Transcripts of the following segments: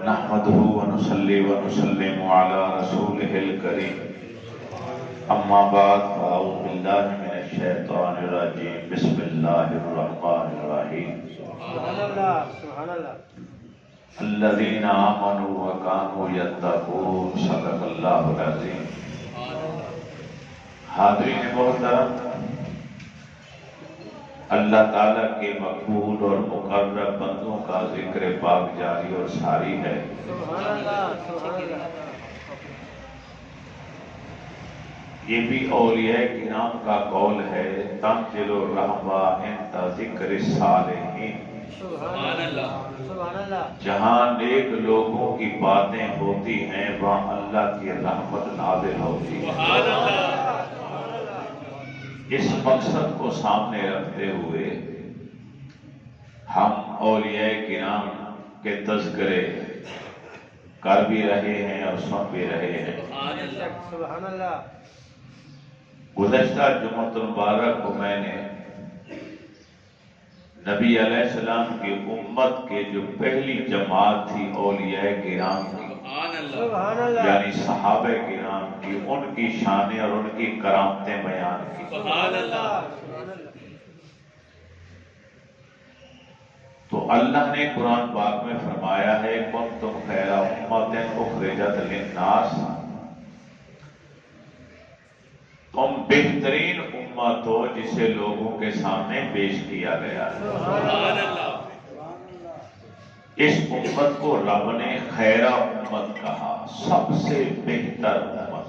نحمده ونصلي ونسلم على رسوله الكريم اما بعد فاعوذ باللہ من الشیطان الرجیم بسم اللہ الرحمن الرحیم سبحان اللہ سبحان اللہ الذین آمنوا وکانوا یتقون صدق اللہ العظیم۔ حاضرین محترم، اللہ تعالیٰ کے مقبول اور مقرب بندوں کا ذکر پاک جاری اور ساری ہے۔ سبحان اللہ سبحان اللہ۔ یہ بھی اولیاء کرام کا قول ہے، تنزل الرحمہ عند ذکر الصالحین۔ سبحان اللہ سبحان اللہ۔ جہاں نیک لوگوں کی باتیں ہوتی ہیں وہاں اللہ کی رحمت نازل ہوتی ہے۔ سبحان اللہ۔ اس مقصد کو سامنے رکھتے ہوئے ہم اولیاء کرام کے تذکرے کر بھی رہے ہیں اور سن بھی رہے ہیں۔ سبحان اللہ۔ گزشتہ جمعۃ المبارک کو میں نے نبی علیہ السلام کی امت کے جو پہلی جماعت تھی اولیاء کرام کی، سبحان اللہ۔ یعنی صحابہ کرام کی، ان کی شانیں اور ان کی کرامتیں بیان کی۔ سبحان اللہ سبحان اللہ۔ تو اللہ نے قرآن پاک میں فرمایا ہے کنتم خیر امۃ اخرجت للناس، تم بہترین امت ہو جسے لوگوں کے سامنے پیش کیا گیا ہے۔ سبحان اللہ۔ اس امت کو رب نے خیرہ امت کہا، سب سے بہتر امت۔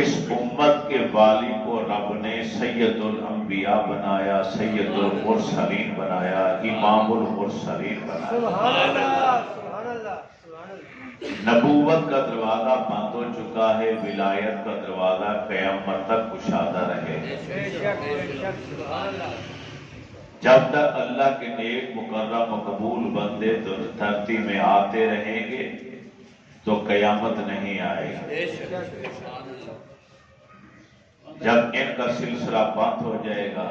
اس امت کے والی کو رب نے سید الانبیاء بنایا، سید المرسلین بنایا، امام المرسلین بنایا۔ سبحان اللہ سبحان اللہ سبحان اللہ۔ نبوت کا دروازہ بند ہو چکا ہے، ولایت کا دروازہ قیامت تک گشادہ رہے۔ بے شک بے شک سبحان اللہ۔ جب تک اللہ کے نیک مکرم مقبول بندے دھرتی میں آتے رہیں گے تو قیامت نہیں آئے گی۔ جب ان کا سلسلہ بند ہو جائے گا،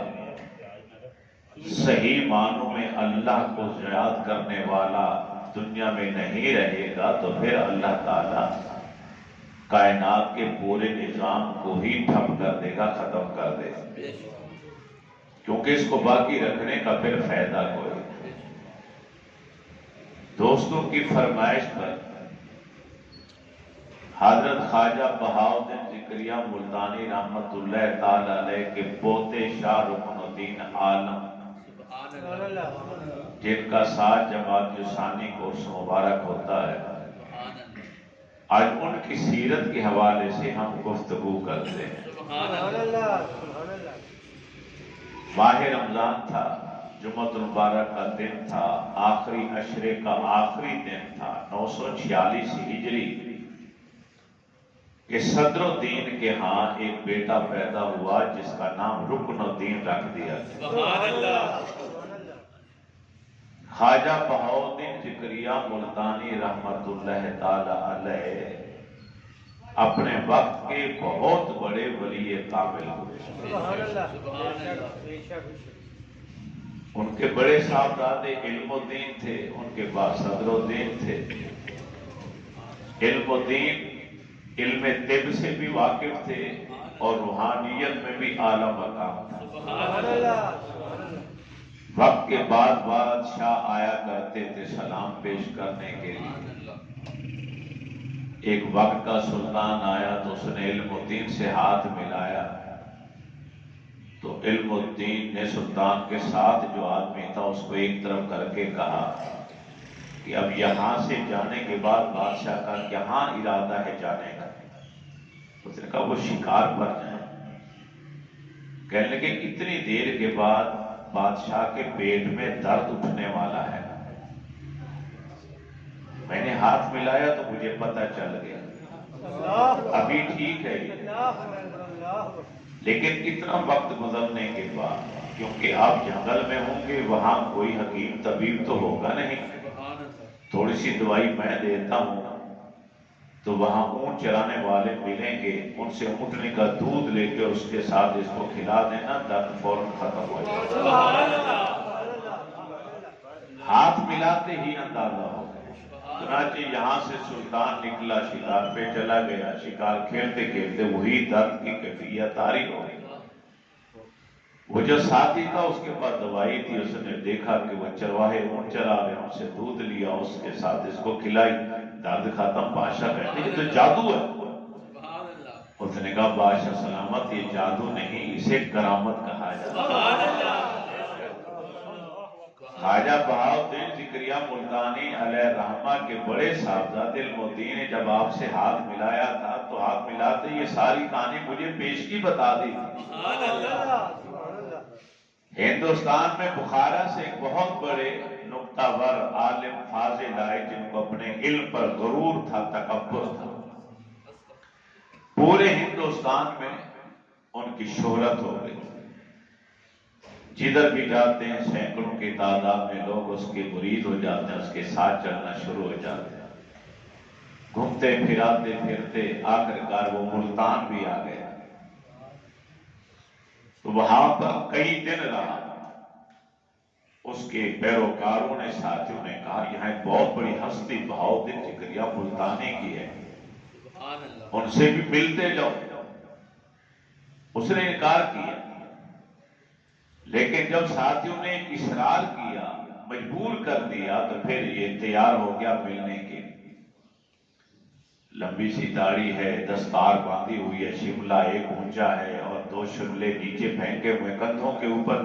صحیح معنوں میں اللہ کو یاد کرنے والا دنیا میں نہیں رہے گا تو پھر اللہ تعالیٰ کائنات کے پورے نظام کو ہی ٹھپ کر دے گا، ختم کر دے گا، کیونکہ اس کو باقی رکھنے کا پھر فائدہ کوئی نہیں۔ دوستوں کی فرمائش پر حضرت خواجہ بہاؤالدین ذکریہ ملتانی رحمت اللہ تعالی علیہ کے پوتے شاہ رکن الدین عالم، جن کا 7 جمادی الثانی کو عرس مبارک ہوتا ہے، آج ان کی سیرت کے حوالے سے ہم گفتگو کرتے ہیں۔ سبحان اللہ سبحان اللہ۔ ماہ رمضان تھا، جمعۃ المبارک کا دن تھا، آخری عشرے کا آخری دن تھا، 946 ہجری کہ صدر الدین کے ہاں ایک بیٹا پیدا ہوا جس کا نام رکن الدین رکھ دیا۔ سبحان اللہ۔ خواجہ بہاؤالدین ذکریہ ملتانی رحمت اللہ تعالی علیہ اپنے وقت کے بہت بڑے ولی کامل ہوئے۔ سبحان اللہ بے شک۔ ان کے بڑے صاحبزادے علم الدین تھے، ان کے بعد صدر الدین تھے۔ علم الدین علم طب سے بھی واقف تھے اور روحانیت میں بھی اعلیٰ مقام تھا۔ سبحان اللہ۔ وقت کے بعد بادشاہ آیا کرتے تھے سلام پیش کرنے کے لیے۔ ایک وقت کا سلطان آیا تو اس نے علم الدین سے ہاتھ ملایا تو علم الدین نے سلطان کے ساتھ جو آدمی تھا اس کو ایک طرف کر کے کہا کہ اب یہاں سے جانے کے بعد بادشاہ کا کہاں ارادہ ہے جانے کا؟ اس نے کہا وہ شکار پر جائیں۔ کہنے لگے اتنی دیر کے بعد بادشاہ کے پیٹ میں درد اٹھنے والا ہے۔ میں نے ہاتھ ملایا تو مجھے پتہ چل گیا ابھی ٹھیک ہے یہ، لیکن اتنا وقت گزرنے کے بعد، کیونکہ آپ جنگل میں ہوں گے وہاں کوئی حکیم طبیب تو ہوگا نہیں، تھوڑی سی دوائی میں دیتا ہوں تو وہاں اونٹ چرانے والے ملیں گے، ان سے اونٹنے کا دودھ لے کے اس کے ساتھ اس کو کھلا دینا، درد فوراً ختم ہو جائے گا۔ ہاتھ ملاتے ہی اندازہ ہو گیا۔ چنانچہ یہاں سے سلطان نکلا، شکار پہ چلا گیا، شکار کھیلتے کھیلتے وہی درد کی کیفیت طاری ہو گئی۔ وہ جو ساتھی تھا اس کے پاس دوائی تھی، اس نے دیکھا کہ وہ چرواہے اونٹ چرا رہے ہیں، ان سے دودھ لیا، اس کے ساتھ اس کو کھلائی، درد ختم۔ بادشاہ کہتے یہ تو جادو ہے۔ اس نے کہا بادشاہ سلامت، یہ جادو نہیں، اسے کرامت کہا جاتا ہے۔ خواجہ بہاؤالدین ذکریہ ملتانی علیہ رحمہ کے بڑے صاحبزادے المدین نے جب آپ سے ہاتھ ملایا تھا تو ہاتھ ملاتے یہ ساری کہانی مجھے پیشگی بتا دی تھی۔ ہندوستان میں بخارا سے ایک بہت بڑے نکتہ ور عالم فاضل آئے جن کو اپنے علم پر غرور تھا، تکبر تھا۔ پورے ہندوستان میں ان کی شہرت ہو گئی، جدھر بھی جاتے ہیں سینکڑوں کی تعداد میں لوگ اس کے مرید ہو جاتے ہیں، اس کے ساتھ چلنا شروع ہو جاتے ہیں۔ گھومتے پھراتے پھرتے آخرکار وہ ملتان بھی آ گیا، تو وہاں پر کئی دن رہا۔ اس کے پیروکاروں نے، ساتھیوں نے کہا یہاں ایک بہت بڑی ہستی بہاؤالدین ذکریہ ملتانی کی ہے، ان سے بھی ملتے جاؤ۔ اس نے انکار کیا، لیکن جب ساتھیوں نے اصرار کیا، مجبور کر دیا، تو پھر یہ تیار ہو گیا ملنے کے لیے۔ لمبی سی داڑھی ہے، دستار باندھی ہوئی ہے، شملہ ایک اونچا ہے اور دو شملے نیچے پھینکے ہوئے کندھوں کے اوپر،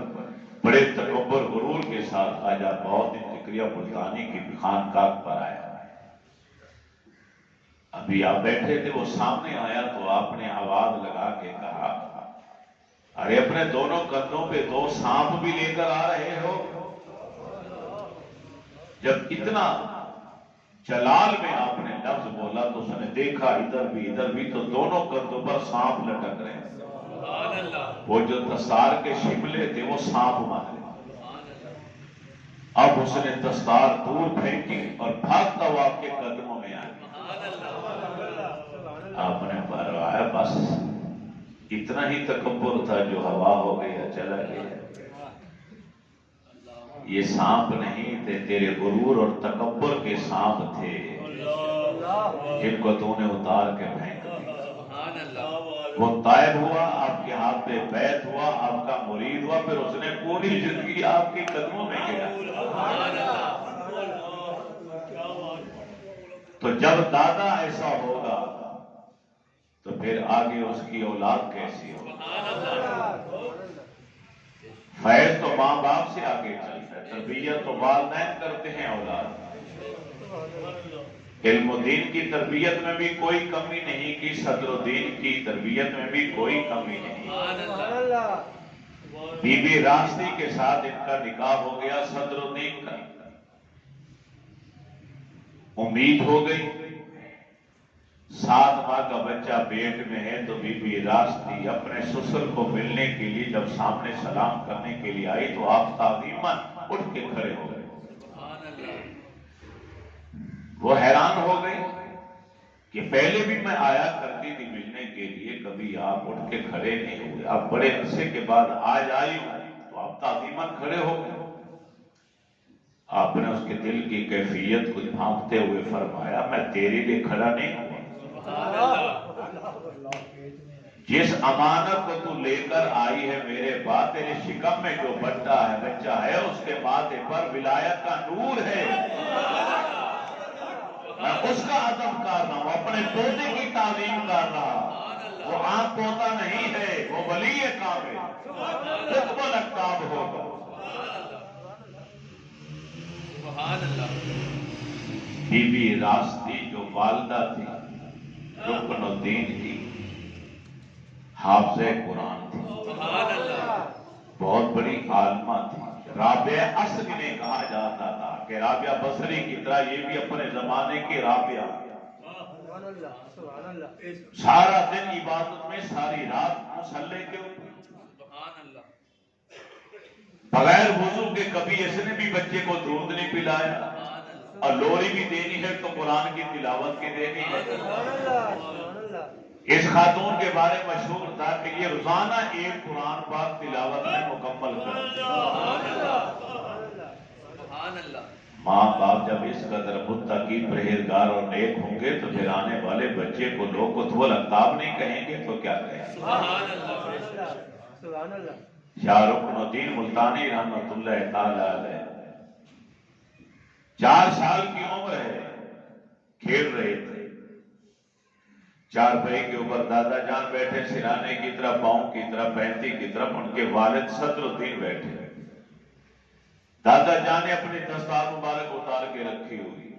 بڑے تکبر غرور کے ساتھ خواجہ بہاؤالدین ذکریہ ملتانی کی خانقاہ پر آیا۔ ابھی آپ بیٹھے تھے، وہ سامنے آیا تو آپ نے آواز لگا کے کہا ارے اپنے دونوں کندھوں پہ دو سانپ بھی لے کر آ رہے ہو؟ جب اتنا جلال میں آپ نے لفظ بولا تو اس نے دیکھا ادھر بھی تو دونوں کندھوں پر سانپ لٹک رہے ہیں۔ وہ جو دستار کے شملے تھے وہ سانپ مارے۔ اب اس نے دستار دور پھینکی اور بھاگتا ہوا آپ کے قدموں میں آیا۔ آپ نے فرمایا بس اتنا ہی تکبر تھا جو ہوا ہو گیا، چلا گیا۔ یہ سانپ نہیں تھے، تیرے غرور اور تکبر کے سانپ تھے جن کو تو نے اتار کے پھینک دیا۔ وہ طائب ہوا، آپ کے ہاتھ پہ بیعت ہوا، آپ کا مرید ہوا، پھر اس نے پوری زندگی آپ کے قدموں میں گیا۔ تو جب دادا ایسا ہوگا تو پھر آگے اس کی اولاد کیسی ہوگی؟ فیض تو ماں باپ سے آگے چلتا ہے، تربیت تو والدین کرتے ہیں اولاد۔ علم و دین کی تربیت میں بھی کوئی کمی نہیں کی، صدر الدین کی تربیت میں بھی کوئی کمی نہیں۔ بی بی راستی کے ساتھ ان کا نکاح ہو گیا، صدر الدین کا۔ امید ہو گئی 7 ماہ کا بچہ پیٹ میں ہے، تو بی بی راستی اپنے سسر کو ملنے کے لیے جب سامنے سلام کرنے کے لیے آئی تو آپ تعظیماً اٹھ کے کھڑے ہو گئے۔ وہ حیران ہو گئی کہ پہلے بھی میں آیا کرتی تھی ملنے کے لیے، کبھی آپ اٹھ کے کھڑے نہیں ہوئے، اب بڑے عرصے کے بعد آج آئی ہوں تو آپ تعظیماً کھڑے ہو گئے۔ آپ نے اس کے دل کی کیفیت کو جھانکتے ہوئے فرمایا میں تیرے لیے کھڑا نہیں ہوا، جس امانت کو تو لے کر آئی ہے میرے بعد، تیرے شکم میں جو بچہ ہے اس کے ماتھے پر ولایت کا نور ہے، میں اس کا ادب کر رہا ہوں، اپنے پوتے کی تعظیم کر رہا۔ وہ عام پوتا نہیں ہے، وہ ولی کامل، قطب الاقطاب ہوگا۔ بی بی راستی جو والدہ تھی، رکن الدین کی، حافظہ قرآن تھی، بہت بڑی عالمہ تھی۔ رابعہ اصغر نے کہا جاتا تھا کہ رابعہ بصری کی طرح یہ بھی اپنے زمانے کی رابعہ، سارا دن عبادت میں، ساری رات مصلی کے اوپر، بغیر وضو کے کبھی اس نے بھی بچے کو دودھ نہیں پلایا، اور لوری بھی دینی ہے تو قرآن کی تلاوت کی دینی ہے۔ اس خاتون کے بارے مشہور تھا کہ یہ روزانہ ایک قرآن پاک تلاوت میں مکمل کرتی۔ ماں باپ جب اس قدر متقی پرہیزگار اور نیک ہوں گے تو پھر آنے والے بچے کو لوگ کتب الالقاب نہیں کہیں گے تو کیا کہیں گے؟ سبحان اللہ سبحان اللہ شاہ رکن الدین ملتانی رحمۃ اللہ تعالی علیہ 4 سال کی عمر ہے، کھیل رہے تھے، چارپائی کے اوپر دادا جان بیٹھے، سرانے کی طرف، پاؤں کی طرف، پینتی کی طرف ان کے والد صدر الدین بیٹھے۔ دادا جان نے اپنی دستار مبارک اتار کے رکھی ہوئی،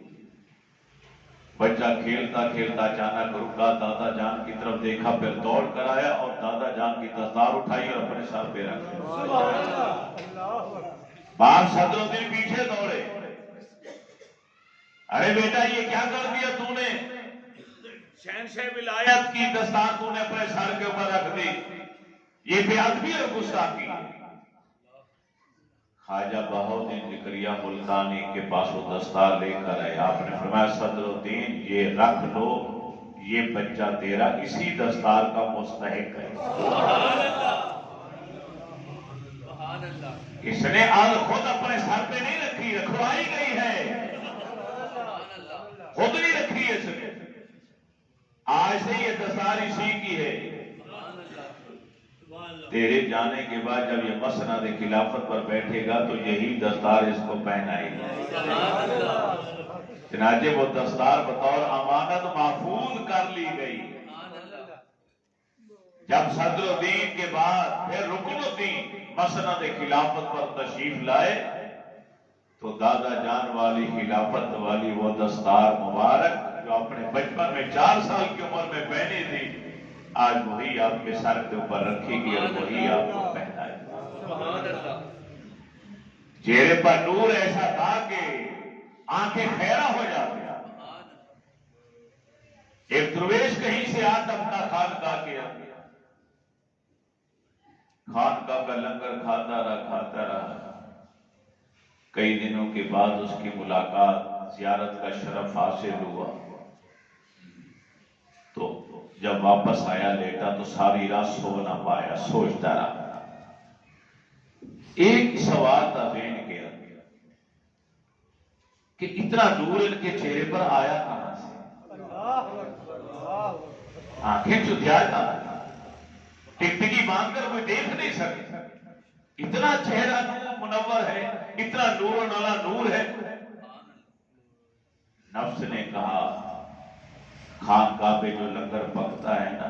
بچہ کھیلتا کھیلتا اچانک رکا، دادا جان کی طرف دیکھا، پھر دوڑ کر آیا اور دادا جان کی دستار اٹھائی اور اپنے سر پہ رکھ دی۔ سبحان اللہ اللہ باپ صدر الدین پیچھے دوڑے، ارے بیٹا یہ کیا کر دیا تو نے؟ شہنشاہ ولایت کی دستار تو نے اپنے سر کے اوپر رکھ دی، یہ بے ادبی اور گستاخی ہے۔ خواجہ بہاؤالدین زکریا ملتانی کے پاس وہ دستار لے کر آئے، آپ نے فرمایا صدر الدین یہ رکھ لو، یہ بچہ تیرا اسی دستار کا مستحق ہے۔ اس نے آج خود اپنے سر پہ نہیں رکھی، رکھوائی گئی ہے، خود نہیں رکھی اس نے، آج سے یہ دستار اسی کی ہے۔ تیرے جانے کے بعد جب یہ مسند خلافت پر بیٹھے گا تو یہی دستار اس کو پہنائے گی۔ چنانچہ وہ دستار بطور امانت محفوظ کر لی گئی۔ جب صدر الدین کے بعد پھر رکن الدین مسند خلافت پر تشریف لائے تو دادا جان والی خلافت والی وہ دستار مبارک جو اپنے بچپن میں 4 سال کی عمر میں پہنی تھی، آج وہی آپ کے سر کے اوپر رکھی گئی اور وہی آپ کو پہنائے۔ چہرے پر نور ایسا تھا کہ آنکھیں خیرہ ہو جاتی۔ ایک درویش کہیں سے آتا اپنا خانقاہ کے آگے، خانقاہ کا لنگر کھاتا رہا۔ کئی دنوں کے بعد اس کی ملاقات، زیارت کا شرف حاصل ہوا، تو جب واپس آیا لیٹا تو ساری رات سو نہ پایا، سوچتا رہا۔ ایک سوال تھا ذہن کے اندر کہ اتنا نور ان کے چہرے پر آیا کہاں سے؟ آنکھیں چدھیا تھا، ٹکٹکی باندھ کر کوئی دیکھ نہیں سکے، اتنا چہرہ نور منور ہے، اتنا نور والا نور ہے۔ نفس نے کہا خانقاہ پہ جو لنگر پکتا ہے نا،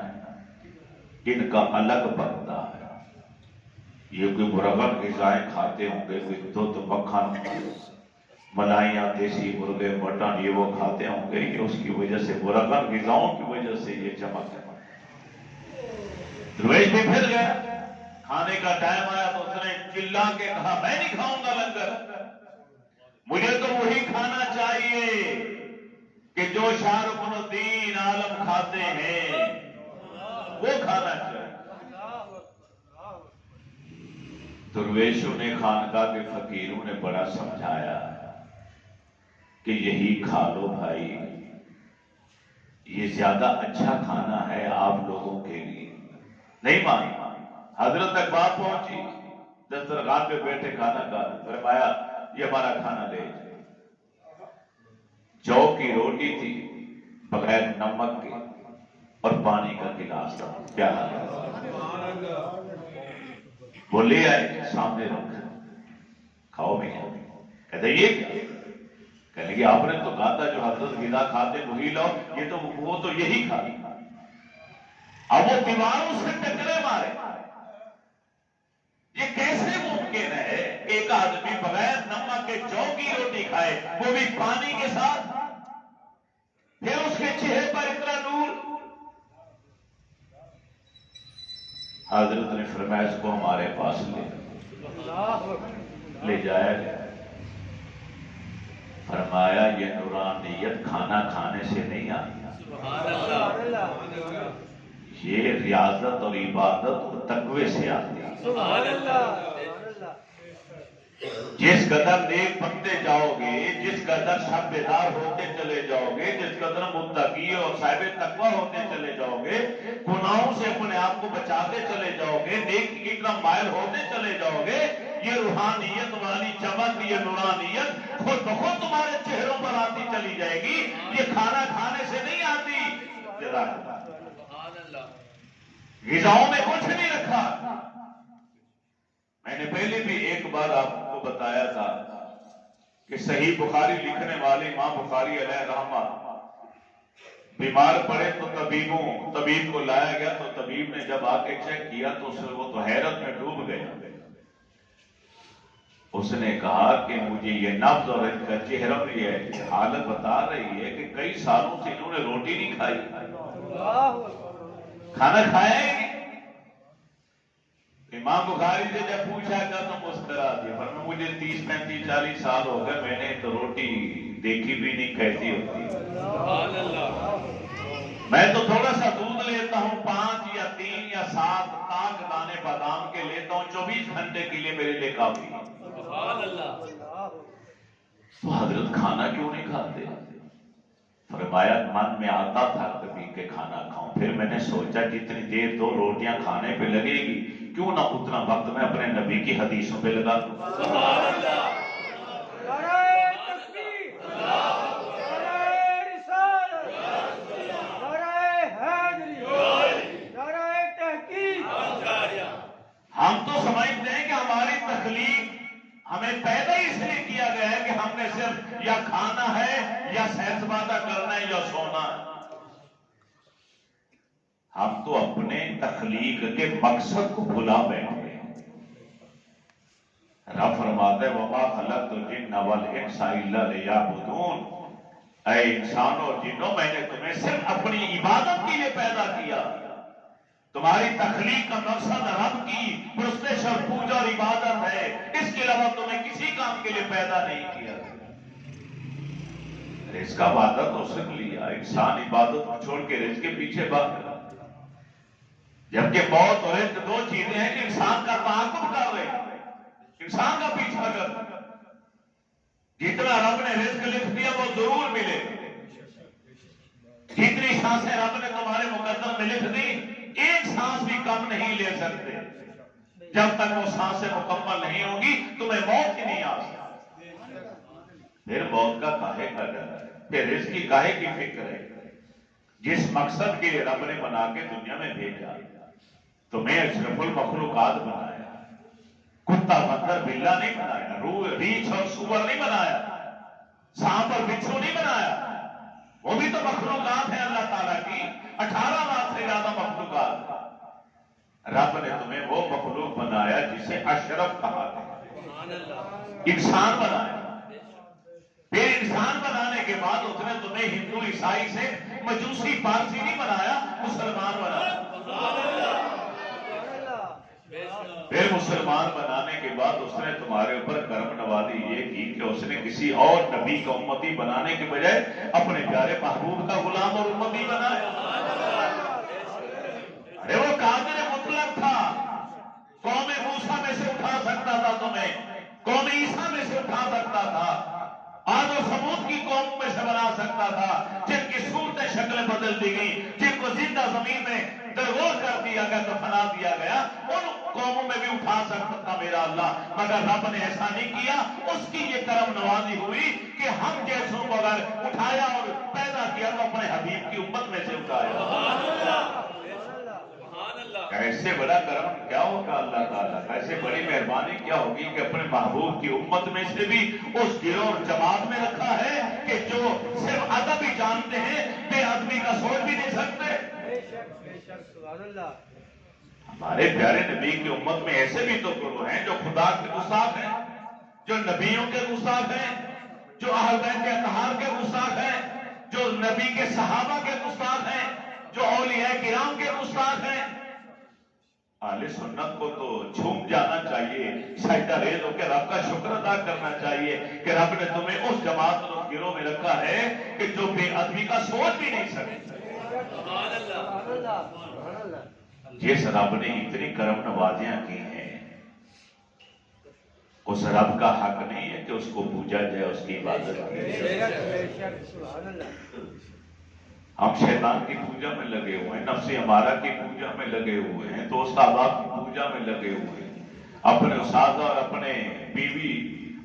ان کا الگ پکتا ہے، یہ کوئی مرغن غذائیں کھاتے ہوں گے، کوئی دودھ مکھن ملائیاں دیسی مرغے مٹن یہ وہ کھاتے ہوں گے، یہ اس کی وجہ سے مرغن غذاؤں کی وجہ سے یہ چمک ہے۔ درویش بھی پھر گیا، کھانے کا ٹائم آیا تو اس نے چلا کے کہا میں نہیں کھاؤں گا لنگر، مجھے تو وہی کھانا چاہیے کہ جو شاہ رکن الدین عالم کھاتے ہیں، وہ کھانا چاہیے۔ درویشوں نے، خانقاہ کے فقیروں نے بڑا سمجھایا کہ یہی کھا لو بھائی، یہ زیادہ اچھا کھانا ہے آپ لوگوں کے لیے۔ نہیں مانی، حضرت تک بات پہنچی، دسترخوان پہ بیٹھے کھانا کھا، فرمایا یہ ہمارا کھانا لے جائے۔ جو کی روٹی تھی بغیر نمک کے اور پانی کا گلاس تھا، کیا حال ہے؟ وہ لے آئے، سامنے رکھا، کھاؤ بھی کہتے یہ کیا؟ کہنے کہ آپ نے تو کہا تھا جو حضرت غذا کھاتے وہی لاؤ، یہ تو وہ تو یہی کھا۔ اب وہ دیواروں سے ٹکرے مارے، یہ کیسے ممکن ہے ایک آدمی بغیر نمک کے جو کی روٹی کھائے، وہ بھی پانی کے ساتھ، پھر اس کے چہرے پر اتنا نور؟ حضرت نے فرمایا اس کو ہمارے پاس لے جایا گیا۔ فرمایا یہ نورانیت کھانا کھانے سے نہیں آتی، یہ ریاضت اور عبادت اور تقوی سے آتی ہے۔ جس قدر نیک بنتے جاؤ گے، جس قدر شب بیدار ہوتے چلے جاؤ گے، جس قدر متقی اور صاحب تقوی ہوتے چلے جاؤ گے، گناہوں سے اپنے آپ کو بچاتے چلے جاؤ گے، نیکی کی طرف مائل ہوتے چلے جاؤ گے، یہ روحانیت والی چمک، یہ نورانیت خود بخود تمہارے چہروں پر آتی چلی جائے گی، یہ کھانا کھانے سے نہیں آتی۔ غذاؤں میں کچھ نہیں رکھا۔ میں نے پہلے بھی ایک بار آپ کو بتایا تھا کہ صحیح بخاری لکھنے والے امام بخاری علیہ رحمہ بیمار پڑے تو طبیب کو لایا گیا، تو طبیب نے جب آ کے چیک کیا تو وہ تو حیرت میں ڈوب گئے۔ اس نے کہا کہ مجھے یہ نبض اور ان کا چہرہ میں یہ حالت بتا رہی ہے کہ کئی سالوں سے انہوں نے روٹی نہیں کھائی، کھانا کھایا ہی نہیں۔ امام بخاری سے جب پوچھا گیا تو مسکرا دیا، پر مجھے 30 35 40 سال ہو گئے، میں نے تو روٹی دیکھی بھی نہیں کیسی ہوتی۔ میں تو تھوڑا سا دودھ لیتا ہوں، 5 یا 3 یا 7 تاک دانے بادام کے لیتا ہوں، 24 گھنٹے کے لیے میرے لیے کافی۔ تو حضرت کھانا کیوں نہیں کھاتے؟ فرمایا من میں آتا تھا کبھی کہ کھانا کھاؤں، پھر میں نے سوچا جتنی دیر 2 روٹیاں کھانے پہ لگے گی، کیوں نہ اتنا وقت میں اپنے نبی کی حدیثوں پہ لگا دوں۔ ہم تو سمجھتے ہیں کہ ہماری تخلیق ہمیں پیدا اس لیے کیا گیا ہے کہ ہم نے صرف یا کھانا ہے یا سیر سپاٹا کرنا ہے یا سونا ہے۔ ہم تو اپنے تخلیق کے مقصد کو بھلا بیٹھے ہیں۔ رب فرماتا ہے وَمَا خَلَقْتُ الْجِنَّ وَالْإِنسَ إِلَّا لِيَعْبُدُونَ، اے انسانوں اور جنوں، میں نے تمہیں صرف اپنی عبادت کے لیے پیدا کیا۔ تمہاری تخلیق کا مقصد رب کی پرستش اور پوجا اور عبادت ہے، اس کے علاوہ تمہیں کسی کام کے لیے پیدا نہیں کیا۔ رزق کا وعدہ تو سن لیا، انسان عبادت کو چھوڑ کے رزق کے پیچھے بھاگ رہا، جبکہ موت اور رزق 2 چیزیں ہیں کہ انسان کا تعاقب کر رہے ہیں، انسان کا پیچھا کر رہے ہیں۔ جتنا رب نے رزق لکھ دیا وہ ضرور ملے، جتنی سانسیں رب نے تمہارے مقدر میں لکھ دی، ایک سانس بھی کم نہیں لے سکتے۔ جب تک وہ سانسیں مکمل نہیں ہوگی تمہیں موت ہی نہیں آ سکتی۔ پھر موت کا کاہے کا ڈر ہے، پھر رزق کی کاہے کی فکر ہے؟ جس مقصد کے لیے رب نے بنا کے دنیا میں بھیجا، تمہیں اشرف المخلوقات بنایا، کتا بندر بلا نہیں بنایا، ریچھ اور سور نہیں بنایا، سانپ اور بچھو نہیں بنایا، وہ بھی تو مخلوقات ہیں اللہ تعالیٰ کی، 18 لاکھ سے زیادہ مخلوقات۔ رب نے تمہیں وہ مخلوق بنایا جسے اشرف کہا تھا، انسان بنایا۔ پھر انسان بنانے کے بعد اس نے تمہیں ہندو عیسائی سے مجوسی پارسی نہیں بنایا، مسلمان بنایا۔ پھر مسلمان بنانے کے بعد اس نے تمہارے اوپر کرم نوازی یہ کی کہ اس نے کسی اور نبی کا امتی بنانے کے بجائے اپنے پیارے محبوب کا غلام اور امتی بنایا۔ ارے وہ قادر مطلق تھا، قوم موسیٰ میں سے اٹھا سکتا تھا تمہیں، قوم عیسیٰ میں سے اٹھا سکتا تھا، عاد و ثمود کی قوم میں سے بنا سکتا تھا، جن کی صورتیں شکلیں بدل دی گئی، جن کو زندہ زمین میں درگور کر دیا گیا، دفنا دیا گیا، ان قوموں میں بھی اٹھا سکتا تھا میرا اللہ، مگر رب نے ایسا نہیں کیا۔ اس کی یہ کرم نوازی ہوئی کہ ہم جیسوں کو اگر اٹھایا اور پیدا کیا تو اپنے حبیب کی امت میں سے اٹھایا۔ ایسے بڑا کرم کیا ہوگا اللہ تعالیٰ کا، ایسے بڑی مہربانی کیا ہوگی کہ اپنے محبوب کی امت میں سے بھی اس گروہ اور جماعت میں رکھا ہے کہ جو صرف ادب ہی جانتے ہیں، بے ادبی کا سوچ بھی نہیں سکتے۔ ہمارے پیارے نبی کی امت میں ایسے بھی تو گروہ ہیں جو خدا کے گستاخ ہیں، جو نبیوں کے گستاخ ہیں، جو اہل بیت اطہار کے گستاخ ہیں، جو نبی کے صحابہ کے گستاخ ہیں، جو اولیاء کرام کے گستاخ ہیں۔ اہل سنت کو تو جھوم جانا چاہیے، سجدہ ریز ہو کے رب کا شکر ادا کرنا چاہیے کہ رب نے تمہیں اس جماعت اور اس گروہ میں رکھا ہے کہ جو بے ادبی کا سوچ بھی نہیں سکتے۔ جس رب نے اتنی کرم نوازیاں کی ہیں، اس رب کا حق نہیں ہے کہ اس کو پوجا جائے، اس کی عبادت کی جائے۔ ہم شیطان کی پوجا میں لگے ہوئے ہیں، نفس ہمارا کی پوجا میں لگے ہوئے ہیں، دوست احباب کی پوجا میں لگے ہوئے ہیں، اپنے اساتذہ اور اپنے بیوی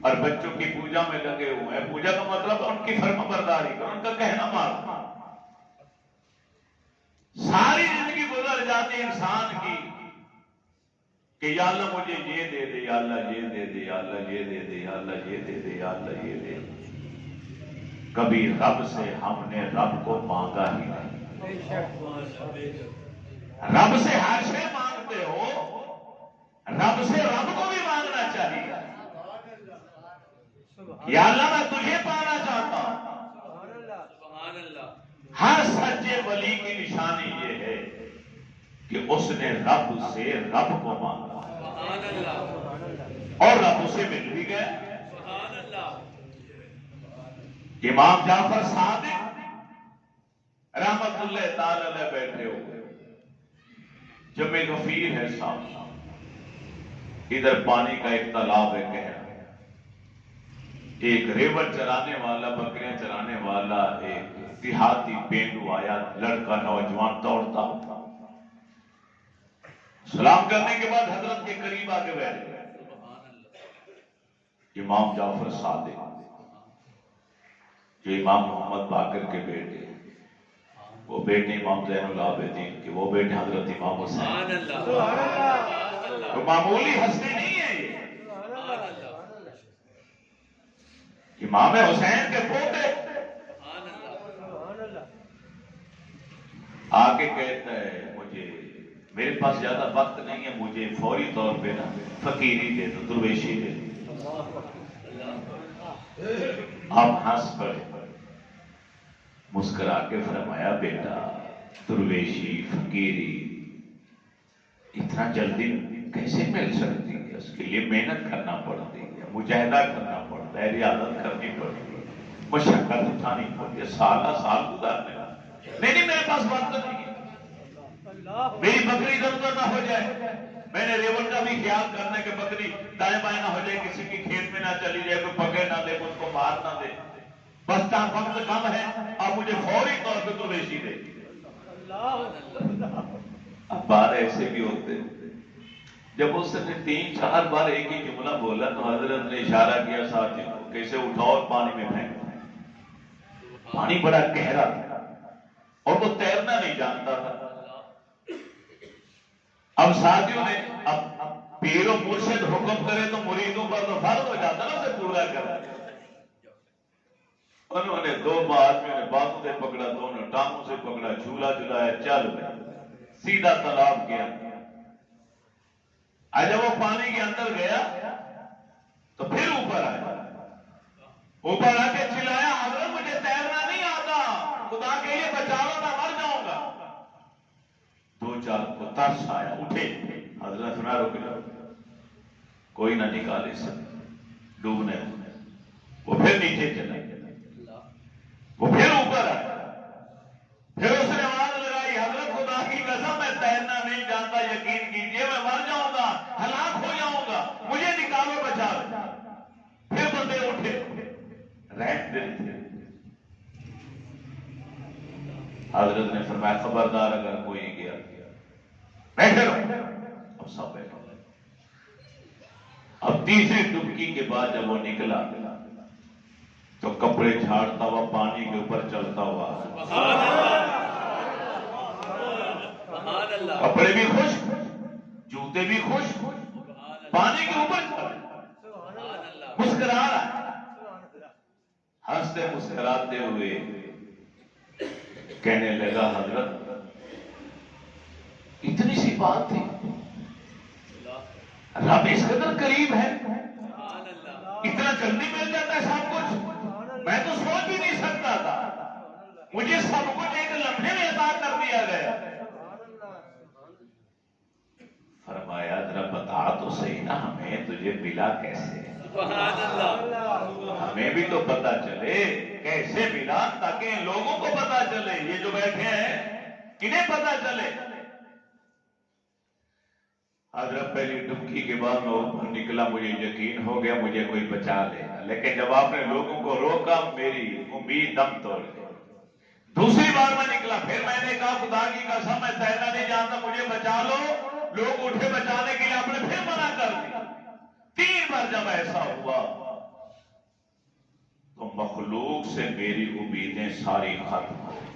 اور بچوں کی پوجا میں لگے ہوئے ہیں. پوجا کا مطلب ان کی فرما برداری کرو، ان کا کہنا مانو. ساری زندگی گزر جاتی انسان کی کہ یا اللہ مجھے یہ دے دے، یا اللہ یہ دے دے، یا اللہ یہ دے دے، یا اللہ یہ دے دے، یا اللہ یہ دے دے. کبھی رب سے ہم نے رب کو مانگا ہی نہیں. رب سے ہر شے مانگتے ہو، رب سے رب کو بھی مانگنا چاہیے. یا اللہ میں تجھے پانا چاہتا ہوں. ہر سچے ولی کی نشانی یہ ہے کہ اس نے رب سے رب کو مانگا اور رب اسے مل بھی گیا. امام جعفر صادق رحمت اللہ تعالی علیہ بیٹھے ہوئے، جب ایک غفیر ہے سامنے، ادھر پانی کا ایک تالاب ہے گہرا، ایک ریوڑ چرانے والا، بکریاں چرانے والا ایک دیہاتی پینڈو آیا، لڑکا نوجوان دوڑتا ہوتا، سلام کرنے کے بعد حضرت کے قریب آ کے بیٹھ گئے. امام جعفر صادق جو امام محمد باقر کے بیٹے، وہ بیٹے امام زین العابدین کے، وہ بیٹے حضرت امام حسین. تو معمولی ہستی نہیں ہے یہ، امام حسین کے پوتے. آگے کہتا ہے مجھے، میرے پاس زیادہ وقت نہیں ہے، مجھے فوری طور پہ نا فقیری دے دو، درویشی دے دو. آپ ہنس پڑے، مسکرا کے فرمایا بیٹا درویشی فقیری اتنا جلدی کیسے مل سکتی ہے؟ اس کے لیے محنت کرنا پڑتی ہے، مجاہدہ کرنا پڑتا ہے، ریاضت کرنی پڑتی ہے، مشقت اٹھانی پڑتی ہے، سالہ سال گزارنے. نہیں میرے پاس وقت نہیں ہے، میری بکری ادھر ادھر نہ ہو جائے، میں نے ریوڑ کا بھی خیال کرنا ہے کہ بکری دائیں بائیں نہ ہو جائے، کسی کی کھیت میں نہ چلی جائے، کوئی پکڑ نہ دے، مجھ کو مار نہ دے. بس وقت کم ہے، آپ مجھے فوری طور پہ درویشی دے. اب بار ایسے بھی ہوتے جب اس نے 3-4 بار ایک ہی جملہ بولا تو حضرت نے اشارہ کیا ساتھی کو کہ اسے اٹھاؤ اور پانی میں پھینک. پانی بڑا گہرا تھا اور وہ تیرنا نہیں جانتا تھا. اب ساتھیوں نے اب پیر و مرشد حکم کرے تو مریدوں پر تو فرض ہو جاتا نا اسے پورا کرنا. انہوں نے 2 آدمیوں نے بازو سے پکڑا، دونوں ٹانگوں سے پکڑا، جھولا جھلایا، چل گئے سیدھا تالاب کے اندر. جب وہ پانی کے اندر گیا تو پھر اوپر آیا، اوپر آ کے چلایا حضرت مجھے تیرنا نہیں آتا، خدا کے لیے بچاؤ میں مر جاؤں گا. 2-4 کو ترس آیا، اٹھے. حضرت نہ رک جاؤ، کوئی نہ نکالے سب ڈوبنے. وہ پھر نیچے چلے، وہ پھر اوپر آیا، پھر اس نے آواز لگائی حضرت خدا کی قسم میں تیرنا نہیں جانتا، یقین کیجئے میں مر جاؤں گا، ہلاک ہو جاؤں گا، مجھے نکالو بچاؤ. پھر بندے اٹھے، رہن دل تھے. حضرت نے فرمایا خبردار اگر کوئی گیا بیٹھے رہو. اب سب بیٹھے. اب تیسری ڈبکی کے بعد جب وہ نکلا تو کپڑے جھاڑتا ہوا پانی کے اوپر چلتا ہوا، کپڑے بھی خوش، جوتے بھی خوش، پانی کے اوپر مسکرا رہا، ہنستے مسکراتے ہوئے کہنے لگا حضرت اتنی سی بات تھی، رب اس قدر قریب ہے، اتنا جلدی مل جاتا ہے سب کچھ. میں تو سوچ بھی نہیں سکتا تھا، مجھے سب کچھ ایک لمحے میں عطا کر دیا گیا. فرمایا ذرا بتا تو صحیح نا ہمیں تجھے ملا کیسے؟ ہمیں بھی تو پتا چلے کیسے ملا، تاکہ لوگوں کو پتا چلے، یہ جو بیٹھے ہیں انہیں پتا چلے. حضرت پہلی ڈبکی کے بعد میں اوپر نکلا، مجھے یقین ہو گیا مجھے کوئی بچا لے گا، لیکن جب آپ نے لوگوں کو روکا میری امید دم توڑ گئی. دوسری بار میں نکلا، پھر میں نے کہا خدا کی قسم میں تیرنا نہیں جانتا، مجھے بچا لو. لوگ اٹھے بچانے کے لیے، آپ نے پھر منع کر دیا۔ 3 بار جب ایسا ہوا تو مخلوق سے میری امیدیں ساری ختم ہو گئی۔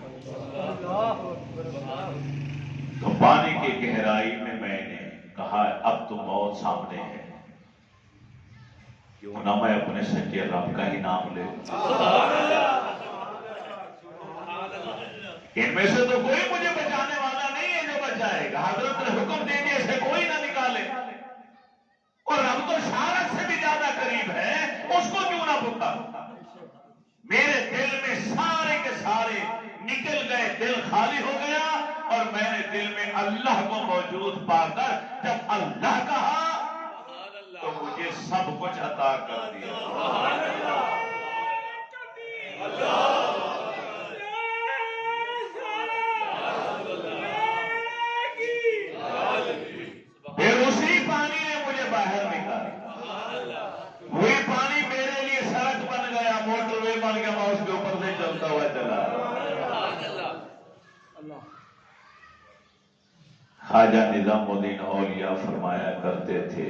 تو پانی کی گہرائی میں میں نے کہا اب تو موت سامنے ہے، کیوں نہ میں اپنے سچے رب کا ہی نام لے۔ ان میں سے تو کوئی مجھے بچانے والا نہیں ہے جو بچائے گا، حضرت نے حکم دے دیا اسے کوئی نہ نکالے، اور رب تو شارک سے بھی زیادہ قریب ہے، اس کو کیوں نہ پکاروں۔ میرے دل میں سارے کے سارے نکل گئے، دل خالی ہو گیا، اور میں نے دل میں اللہ کو موجود پا کر جب اللہ کہا تو مجھے سب کچھ عطا کر دیا۔ پھر اسی پانی نے مجھے باہر نکالا، وہی پانی میرے لیے سڑک بن گیا، موٹر وے بن گیا، میں اس کے اوپر سے چلتا ہوا چلا۔ خواجہ نظام الدین اولیاء فرمایا کرتے تھے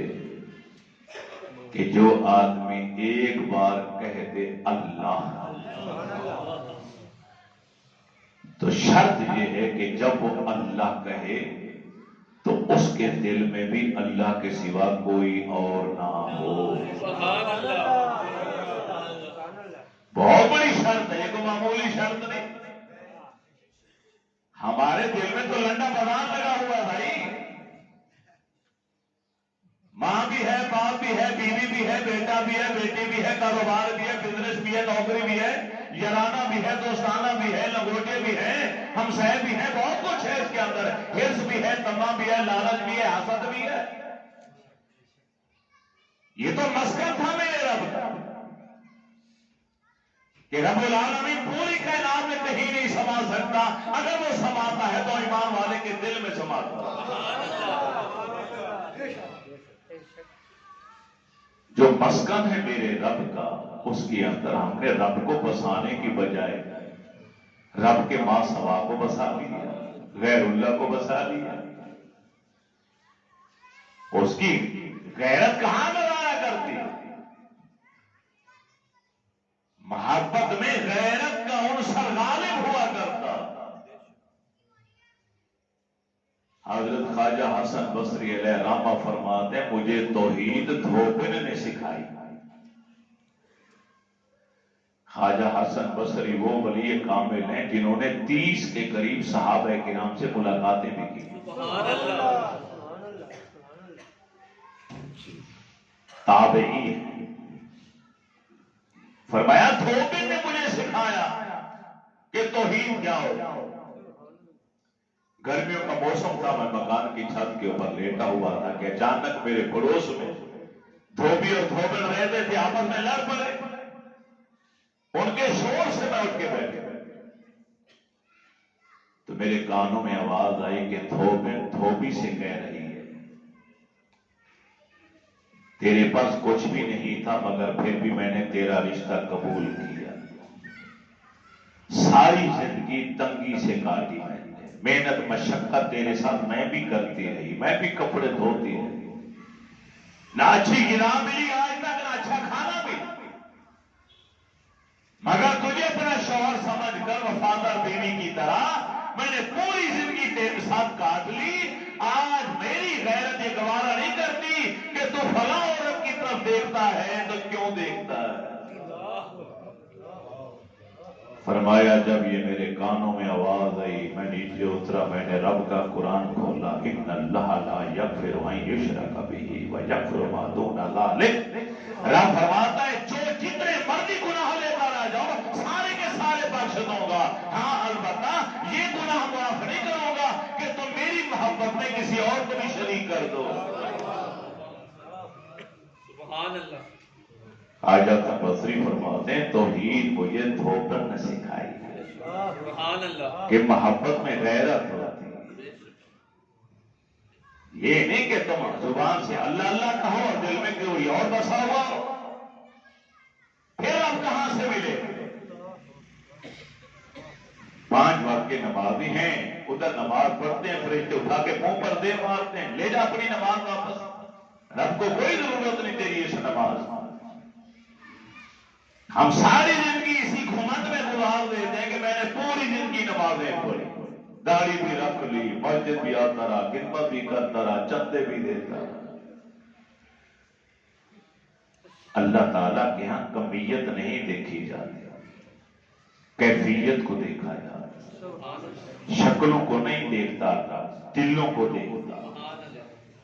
کہ جو آدمی ایک بار کہہ دے اللہ، تو شرط یہ ہے کہ جب وہ اللہ کہے تو اس کے دل میں بھی اللہ کے سوا کوئی اور نہ ہو۔ بہت بڑی شرط ہے، یہ کوئی معمولی شرط نہیں۔ ہمارے دل میں تو لنڈا بازار لگا ہوا ہے بھائی، ماں بھی ہے، باپ بھی ہے، بیوی بھی ہے، بیٹا بھی ہے، بیٹی بھی ہے، کاروبار بھی ہے، بزنس بھی ہے، نوکری بھی ہے، یارانہ بھی ہے، دوستانہ بھی ہے، لنگوٹے بھی ہیں، ہمسائے بھی ہیں، بہت کچھ ہے اس کے اندر، حرص بھی ہے، طمع بھی ہے، لالچ بھی ہے، حسد بھی ہے۔ یہ تو مسکن تھا میرے رب کا کہ رب العالمین پوری کائنات میں کہیں نہیں سما سکتا، اگر وہ سماتا ہے تو ایمان والے کے دل میں سماتا ہے۔ جو مسکن ہے میرے رب کا، اس کے اندر ہم نے رب کو بسانے کی بجائے رب کے ماں سوا کو بسا لیا، غیر اللہ کو بسا لیا۔ اس کی غیرت کہاں گزارا کرتی؟ محبت میں غیرت کا عنصر غالب ہوا کرتا۔ حضرت خواجہ حسن بصری علیہ الرحمہ فرماتے ہیں مجھے توحید دھوبن نے سکھائی۔ خواجہ حسن بصری وہ ولی کامل ہیں جنہوں نے 30 کے قریب صحابہ کرام سے ملاقاتیں بھی کی۔ تابعی فرمایا دھوبن نے مجھے سکھایا کہ توحید کیا ہو۔ گرمیوں کا موسم تھا، میں مکان کی چھت کے اوپر لیٹا ہوا تھا کہ اچانک میرے پڑوس میں دھوبی اور دھوبن رہتے تھے، آپس میں لڑ پڑے۔ ان کے شور سے میں اٹھ کے بیٹھے تو میرے کانوں میں آواز آئی کہ دھوبن دھوبی سے کہہ رہی ہے تیرے پاس کچھ بھی نہیں تھا مگر پھر بھی میں نے تیرا رشتہ قبول کیا۔ ساری زندگی تنگی سے کاٹی میں نے، محنت مشقت تیرے ساتھ میں بھی کرتی رہی، میں بھی کپڑے دھوتی رہی، نہ اچھی غذا ملی آج تک، نہ اچھا کھانا ملا، مگر تجھے اپنا شوہر سمجھ کر وفادار بیوی کی طرح میں نے پوری زندگی تیرے ساتھ کاٹ لی۔ آج میری غیرت یہ گوارا نہیں کرتی کہ تو فلاں عورت کی طرف دیکھتا ہے تو کیوں دیکھتا ہے۔ فرمایا جب یہ میرے کانوں میں آواز آئی میں نیچے اترا، میں نے رب کا قرآن کھولا، ان اللہ لا یغفر ان یشرک بہ ویغفر ما دون ذلک۔ رب فرماتا ہے جو جتنے مرضی گناہ لیتا رہ جاؤ سارے کے سارے بخش دوں گا، ہاں البتہ یہ گناہ معاف نہیں کروں گا کہ تم میری محبت میں کسی اور کو بھی شریک کر دو۔ سبحان اللہ۔ خواجہ بصری فرماتے ہیں توحید مجھے دھوبن نے سکھائی سبحان اللہ کہ محبت میں غیرت ہوتی ہے۔ یہ نہیں کہ تم زبان سے اللہ اللہ کہو اور دل میں کوئی اور بسا ہوا ہو، پھر اب کہاں سے ملے؟ 5 وقت کے نمازی ہیں، ادھر کر نماز پڑھتے ہیں، فرشتے اٹھا کے منہ پر دے مارتے ہیں، لے جا اپنی نماز واپس، رب کو کوئی ضرورت نہیں تیری اس نماز۔ ہم ساری زندگی اسی گھمنڈ میں گزار دیتے ہیں کہ میں نے پوری زندگی نمازیں پڑھی، داڑھی بھی رکھ لی، مسجد بھی آتا رہا، خدمت بھی کرتا رہا، چندے بھی دیتا رہا۔ اللہ تعالیٰ کے ہاں کمیت نہیں دیکھی جاتی، کیفیت کو دیکھا جاتا، شکلوں کو نہیں دیکھتا، دلوں کو دیکھتا۔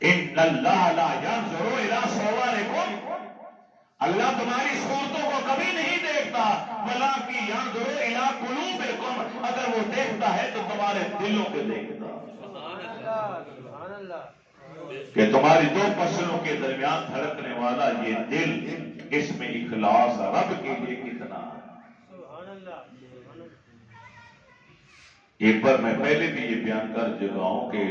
ان اللہ لا ينظر الى صورکم، اللہ تمہاری صورتوں کو کبھی نہیں دیکھتا، ولکن ينظر الى قلوبکم، اگر وہ دیکھتا ہے تو تمہارے دلوں کو دیکھتا، سبحان اللہ، کہ تمہاری دو پسلوں کے درمیان دھڑکنے والا یہ دل، اس میں اخلاص رب کے لیے کتنا ہے۔ سبحان اللہ، سبحان اللہ۔ ایک بار میں پہلے بھی یہ بیان کر چکا ہوں کہ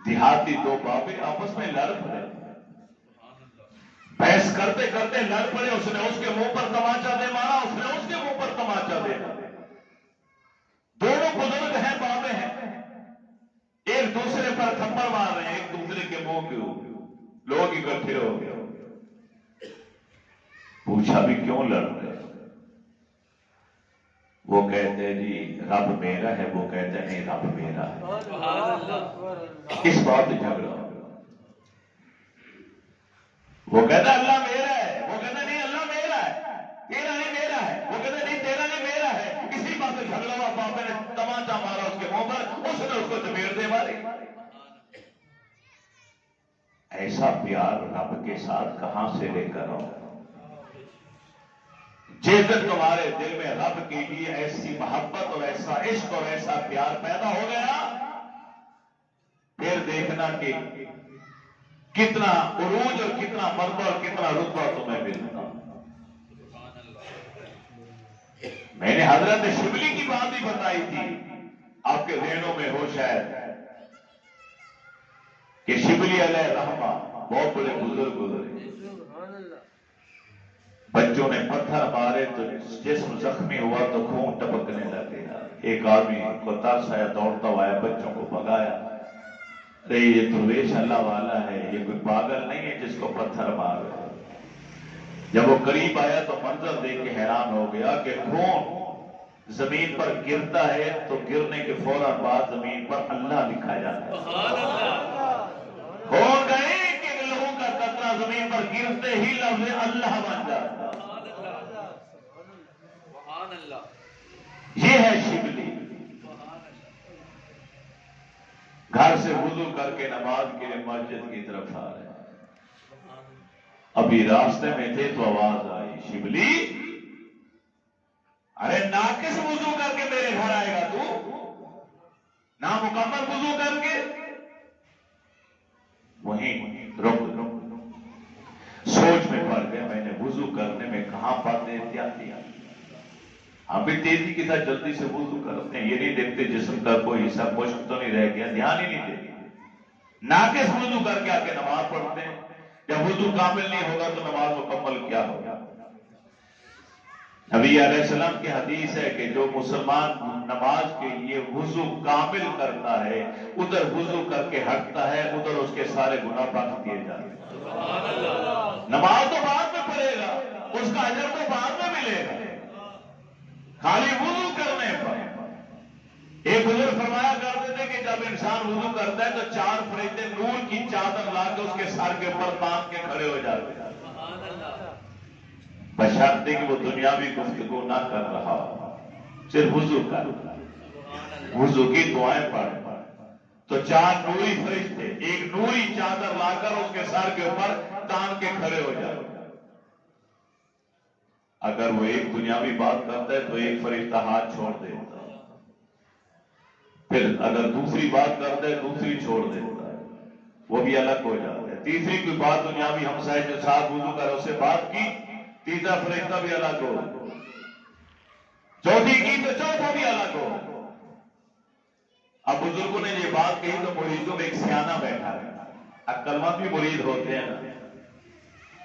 دیہاتی دو بابے آپس میں لڑ پڑے، بحث کرتے کرتے لڑ پڑے، اس نے اس کے منہ پر تماچا دے مارا، اس نے اس کے منہ پر تماچا دے مارا۔ دونوں بزرگ ہیں، بابے ہیں، ایک دوسرے پر تھپڑ مار رہے ہیں، ایک دوسرے کے منہ کے اوپر، لوگ اکٹھے ہو گئے۔ پوچھا بھی کیوں لڑ رہے؟ وہ کہتے ہیں جی رب میرا ہے، وہ کہتے ہیں نہیں رب میرا ہے، سبحان اللہ، اس بات پہ جھگڑا ہو گیا۔ وہ کہتا ہے اللہ میرا ہے، وہ کہتا نہیں اللہ میرا ہے، تیرا نہیں میرا ہے، وہ کہتا نہیں تیرا نہیں میرا ہے، اسی بات پہ جھگڑا ہوا، باپ نے تماچا مارا اس کے منہ پر، اس نے اس کو چپیڑ دے ماری۔ ایسا پیار رب کے ساتھ کہاں سے لے کر آؤ؟ جس دن تمہارے دل میں رب کے لیے ایسی محبت اور ایسا عشق اور ایسا پیار پیدا ہو گیا، پھر دیکھنا کہ کتنا عروج اور کتنا مرتبہ اور کتنا رتبہ تمہیں ملتا۔ میں نے حضرت شبلی کی بات بھی بتائی تھی، آپ کے ذہنوں میں ہو شاید، کہ شبلی علیہ رحمہ بہت بڑے بزرگ گزرے، سبحان اللہ، بچوں نے پتھر مارے تو جسم زخمی ہوا تو خون ٹپکنے لگے، ایک آدمی کو ترس آیا، دوڑتا ہوا آیا، بچوں کو بھگایا، ارے یہ درویش اللہ والا ہے، یہ کوئی پاگل نہیں ہے جس کو پتھر مار رہے۔ جب وہ قریب آیا تو منظر دیکھ کے حیران ہو گیا کہ خون زمین پر گرتا ہے تو گرنے کے فوراً بعد زمین پر اللہ لکھا جاتا ہے۔ خون کا ایک ایک لہو کا قطرہ زمین پر گرتے ہی لفظ اللہ بن جاتا۔ سبحان اللہ، یہ ہے شبلی۔ گھر سے وضو کر کے نماز کے لیے مسجد کی طرف آ رہے ہیں، ابھی راستے میں تھے تو آواز آئی، شبلی ارے ناقص وضو کر کے میرے گھر آئے گا تو؟ نامکمل وضو کر کے؟ وہیں رک سوچ میں پڑ گیا، میں نے وضو کرنے میں کہاں باتیں احتیاط کیا۔ ہم بھی تیزی کے ساتھ جلدی سے وضو کرتے ہیں، یہ نہیں دیکھتے جسم کا کوئی حصہ خشک تو نہیں رہ گیا، دھیان ہی نہیں دیتے، ناقص وضو کر کے آ کے نماز پڑھتے ہیں۔ جب وضو کامل نہیں ہوگا تو نماز مکمل کیا ہوگا؟ نبی علیہ السلام کی حدیث ہے کہ جو مسلمان نماز کے لیے وضو کامل کرتا ہے، ادھر وضو کر کے ہٹتا ہے، ادھر اس کے سارے گناہ بخش دیے جاتے ہیں۔ نماز تو بعد میں پڑھے گا، اس کا اجر تو بعد میں ملے گا، خالی وضو کرنے پر۔ ایک بزرگ فرمایا کرتے تھے کہ جب انسان وضو کرتا ہے تو 4 فرشتے نور کی چادر لا کے اس کے سر کے اوپر باندھ کے کھڑے ہو جاتے ہیں، بشرطے کہ وہ دنیاوی گفتگو نہ کر رہا ہو، صرف وضو کر، وضو کی دعائیں پڑھ، تو 4 نوری فرشتے ایک نوری چادر لا کر اس کے سر کے اوپر تان کے کھڑے ہو جاتے۔ اگر وہ ایک دنیاوی بات کرتا ہے تو ایک فرشتہ ہاتھ چھوڑ دیتا، پھر اگر دوسری بات کرتا ہے دوسری چھوڑ دیتا ہے، وہ بھی الگ ہو جاتا ہے۔ تیسری کوئی بات دنیاوی ہمسائے کے ساتھ وضو کر اس سے بات کی، تیسرا فرشتہ بھی الگ ہو، چوتھی کی تو چوتھا بھی الگ ہو۔ اب بزرگوں نے یہ بات کہی تو مریدوں میں ایک سیانہ بیٹھا ہے، عقل مند بھی مرید ہوتے ہیں نا،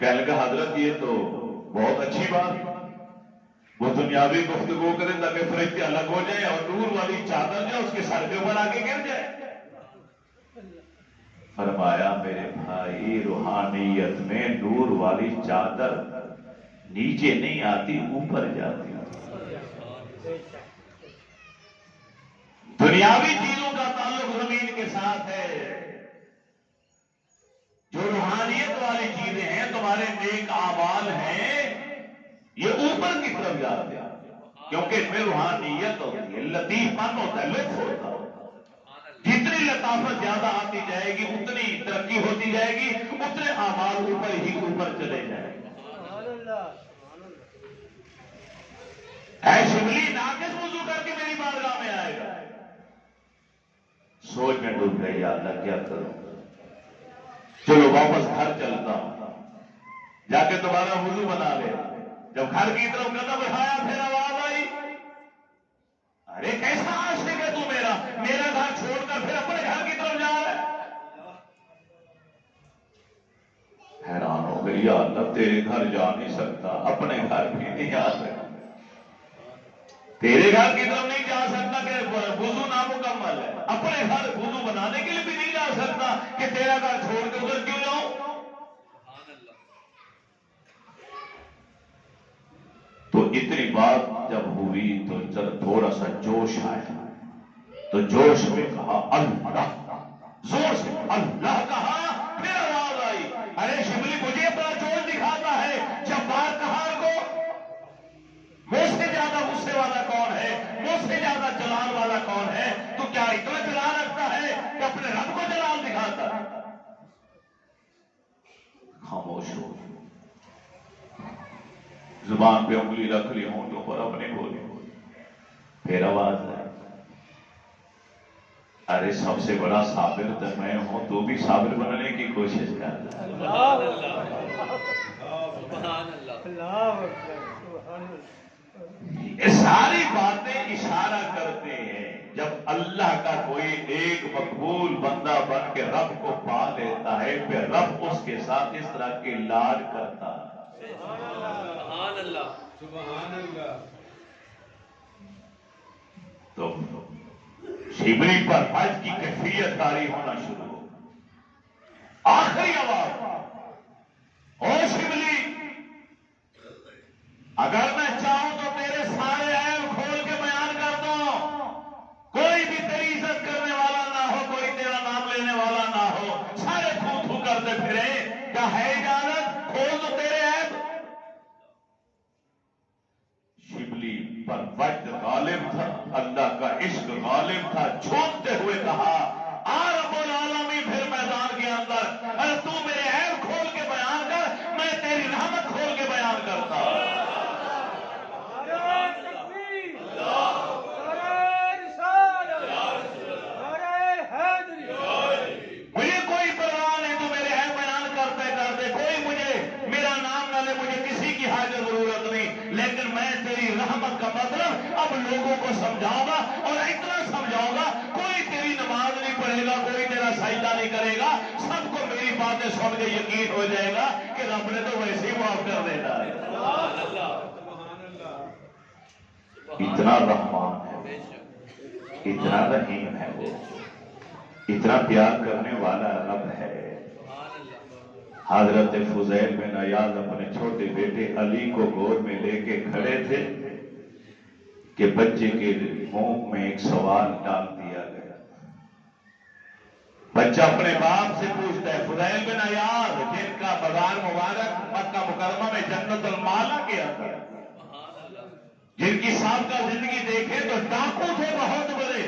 کہنے لگا حضرت یہ تو بہت اچھی بات، وہ دنیاوی گفتگو کرے تاکہ فرشتے الگ ہو جائے اور نور والی چادر جو اس کے سر کے اوپر آ کے گر جائے. فرمایا میرے بھائی روحانیت میں نور والی چادر نیچے نہیں آتی، اوپر جاتی. دنیاوی چیزوں کا تعلق زمین کے ساتھ ہے، جو روحانیت والی چیزیں ہیں، تمہارے نیک اعمال ہیں، یہ اوپر کی طرف جاتے ہیں کیونکہ ان میں روحانیت ہوتی ہے، لطیف پن ہوتا ہے، لطف ہوتا ہے. جتنی لطافت زیادہ آتی جائے گی اتنی ترقی ہوتی جائے گی، اتنے اعمال اوپر ہی اوپر چلے جائیں گے. اے شبلی ناقص وضو کر کے میری بارگاہ میں آئے گا، سوچ میں ڈوب گئی یا اللہ کیا کروں، چلو واپس گھر چلتا ہوں، جا کے دوبارہ وضو بنا لے. جب گھر کی طرف قدم اٹھایا پھر آواز آئی، ارے کیسا عاشق ہے تو میرا گھر چھوڑ کر پھر اپنے گھر کی طرف جا رہا ہے. حیران ہو گئی، یا اللہ تیرے گھر جا نہیں سکتا، اپنے گھر بھی نہیں جا سکتا، تیرے گھر کی طرف نہیں جا سکتا کہ وضو نامکمل ہے، اپنے گھر وضو بنانے کے لیے بھی نہیں جا سکتا کہ تیرا گھر چھوڑ کے ادھر کیوں جاؤں. تو اتنی بات جب ہوئی تو جب تھوڑا سا جوش آیا تو جوش میں کہا اللہ، زور سے اللہ کہا. پھر آواز آئی، ارے شبلی مجھے اپنا جوش دکھاتا ہے، جب بار کہار کو مجھ سے زیادہ غصے والا کون ہے، مجھ سے زیادہ جلال والا کون ہے، تو کیا اتنا جلال رکھتا ہے کہ اپنے رب کو جلال دکھاتا ہے. خاموش ہو، زبان پہ انگلی رکھ لی، ہونٹوں پر اپنے بولی. پھر آواز ہے، ارے سب سے بڑا صابر تو میں ہوں، تو بھی صابر بننے کی کوشش کرتا ہے. یہ ساری باتیں اشارہ کرتے ہیں جب اللہ کا کوئی ایک مقبول بندہ بن کے رب کو پا لیتا ہے پھر رب اس کے ساتھ اس طرح کی لاڈ کرتا ہے. سبحان اللہ، سبحان اللہ. تو شبلی پر حج کی کیفیت طاری ہونا شروع ہو. آخری آواز، او شبلی اگر میں چاہوں تو تیرے سارے عیب کھول کے بیان کر دوں، کوئی بھی تیری عزت کرنے والا نہ ہو، کوئی تیرا نام لینے والا نہ ہو، سارے تھو تھو کرتے پھرے، کیا ہے اجازت؟ کھول دو تیرے عیب. شبلی پر وجد غالب تھا، اللہ کا عشق غالب تھا. جھومتے ہوئے کہا، آ رب العالمین پھر میدان کے اندر، اگر تو میرے عیب کھول کے بیان کر، میں تیری رحمت کھول کے بیان کرتا. مجھے کوئی پرواہ نہیں، تو میرے عیب بیان کرتے کرتے کوئی مجھے میرا نام نہ لے، مجھے کسی کی حاجت ضرورت نہیں، لیکن میں تیری رحمت کا مطلب اب لوگوں کو سمجھاؤں گا اور اتنا سمجھاؤں گا، کوئی تیری نماز نہیں پڑھے گا، کوئی تیرا سجدہ نہیں کرے گا، سب کو میری باتیں سن کے یقین ہو جائے گا کہ رب نے تو ویسے ہی معاف کر دینا ہے. اتنا رحمان ہے، اتنا رحیم ہے، وہ اتنا پیار کرنے والا رب ہے. حضرت فضیل بن عیاض اپنے چھوٹے بیٹے علی کو گود میں لے کے کھڑے تھے کہ بچے کے منہ میں ایک سوال ڈال دیا گیا. بچہ اپنے باپ سے پوچھتا ہے، فضیل بن عیاض جن کا بغان مبارک مکہ مکرمہ میں جنت المالا کیا تھا، جن کی سابقہ زندگی دیکھے تو ڈاکو تھے بہت بڑے،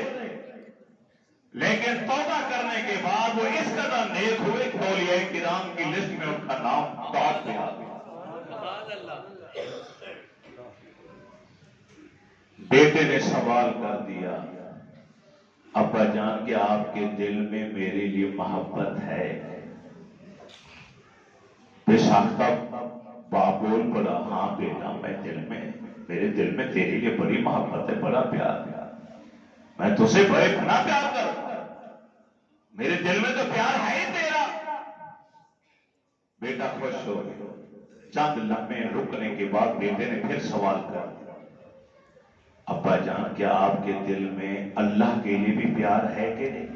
لیکن توبہ کرنے کے بعد وہ اس قدر نیک ہوئے کہ اولیاء کرام کی لسٹ میں ان کا نام ٹاپ پہ آ گیا. بیٹے نے سوال کر دیا، ابا جان کہ آپ کے دل میں میرے لیے محبت ہے؟ بے ساختہ باپ بول پڑا، ہاں بیٹا میرے دل میں تیرے لیے بڑی محبت ہے، بڑا پیار ہے، میں تجھے بڑے بڑا پیار کرتا ہوں، میرے دل میں تو پیار ہے ہی تیرا. بیٹا خوش ہو گیا. چند لمحے رکنے کے بعد بیٹے نے پھر سوال کر دیا، ابا جان کیا آپ کے دل میں اللہ کے لیے بھی پیار ہے کہ نہیں؟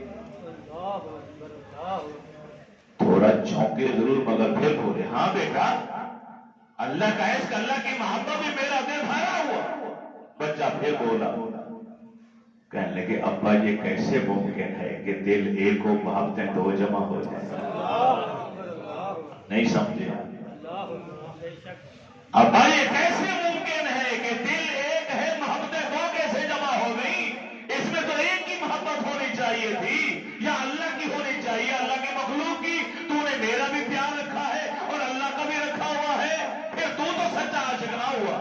تھوڑا چونکے ضرور مگر پھر بولے ہاں بیٹا اللہ کا عشق اللہ کی محبت میں میرا دل بھرا ہوا۔ بچہ پھر بولا، کہنے لگے ابا یہ کیسے ممکن ہے کہ دل ایک ہو محبتیں دو جمع ہو جائیں؟ نہیں سمجھے ابا یہ کیسے ممکن ہے کہ دل ایک ہے محبتیں دو کیسے جمع ہو گئی؟ اس میں تو ایک ہی محبت ہونی چاہیے تھی، یا اللہ کی ہونی چاہیے اللہ کی مخلوق کی۔ تو نے میرا بھی پیار رکھا ہے اور اللہ کا بھی رکھا ہوا ہے، پھر تو سچا عاشق نہ ہوا۔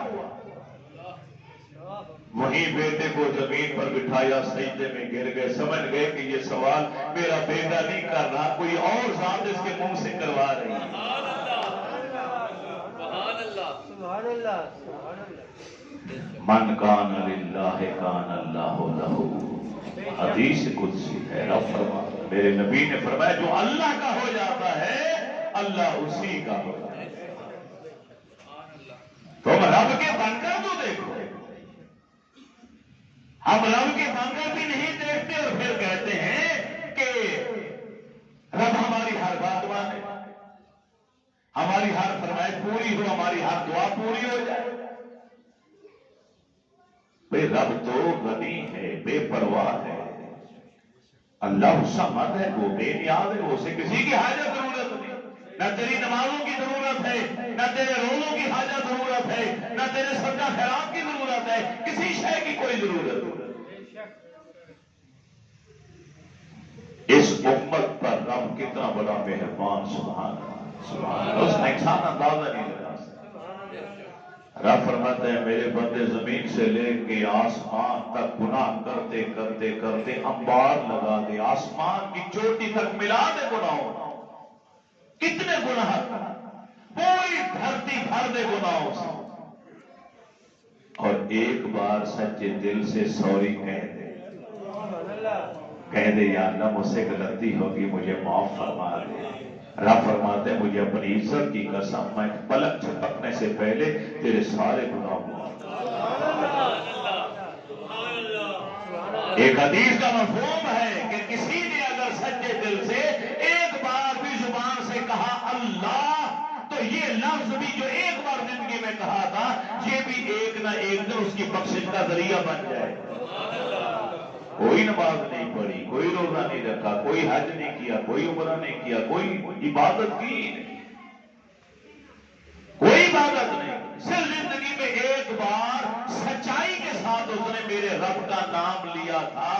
وہیں بیٹے کو زمین پر بٹھایا، سجدے میں گر گئے، سمجھ گئے کہ یہ سوال میرا بیٹا نہیں کر رہا، کوئی اور ذات اس کے منہ سے کروا رہی ہے۔ سبحان اللہ سبحان اللہ۔ من کان للہ کان اللہ لہ، حدیث قدسی ہے، رب فرماتا ہے، میرے نبی نے فرمایا جو اللہ کا ہو جاتا ہے اللہ اسی کا ہو جاتا ہے۔ تم رب کے بن کر تو دیکھو، ہم رب کے بن کر بھی نہیں دیکھتے اور پھر کہتے ہیں کہ رب ہماری ہر بات مانے، ہماری ہر فرمائش پوری ہو، ہماری ہر دعا پوری ہو جائے۔ بھئی رب تو غنی ہے، بے پرواہ ہے، اللہ صمد ہے، وہ بے نیاز ہے، اسے کسی کی حاجت ضرورت نہیں، نہ تیری نمازوں کی ضرورت ہے، نہ تیرے روزوں کی حاجت ضرورت ہے، نہ تیرے صدقہ خیرات کی ضرورت ہے، کسی شے کی کوئی ضرورت نہیں۔ اس امت پر رب کتنا بڑا مہربان، سبحان اللہ سبحان اللہ، اس نے انسان اندازہ نہیں لگا سکتا۔ رب فرماتے ہیں میرے بندے زمین سے لے کے آسمان تک گناہ کرتے کرتے کرتے انبار لگا دے، آسمان کی چوٹی تک ملا دے گناہوں، کتنے گناہ، پوری دھرتی بھر دے گناہوں سے، اور ایک بار سچے دل سے سوری کہہ دے یا اللہ مجھ سے غلطی ہوگی مجھے معاف فرما دے۔ رب فرماتے ہیں مجھے اپنی عزت کی قسم میں پلک جھپکنے سے پہلے تیرے سارے گناہ معاف۔ ایک حدیث کا مفہوم ہے کہ کسی نے اگر سچے دل سے ایک بار بھی زبان سے کہا اللہ، تو یہ لفظ بھی جو ایک بار زندگی میں کہا تھا یہ بھی ایک نہ ایک دن اس کی بخشش کا ذریعہ بن جائے۔ کوئی نماز نہیں پڑھی، کوئی روزہ نہیں رکھا، کوئی حج نہیں کیا، کوئی عمرہ نہیں کیا، کوئی عبادت کی نہیں، کوئی عبادت نہیں، صرف زندگی میں ایک بار سچائی کے ساتھ اس نے میرے رب کا نام لیا تھا۔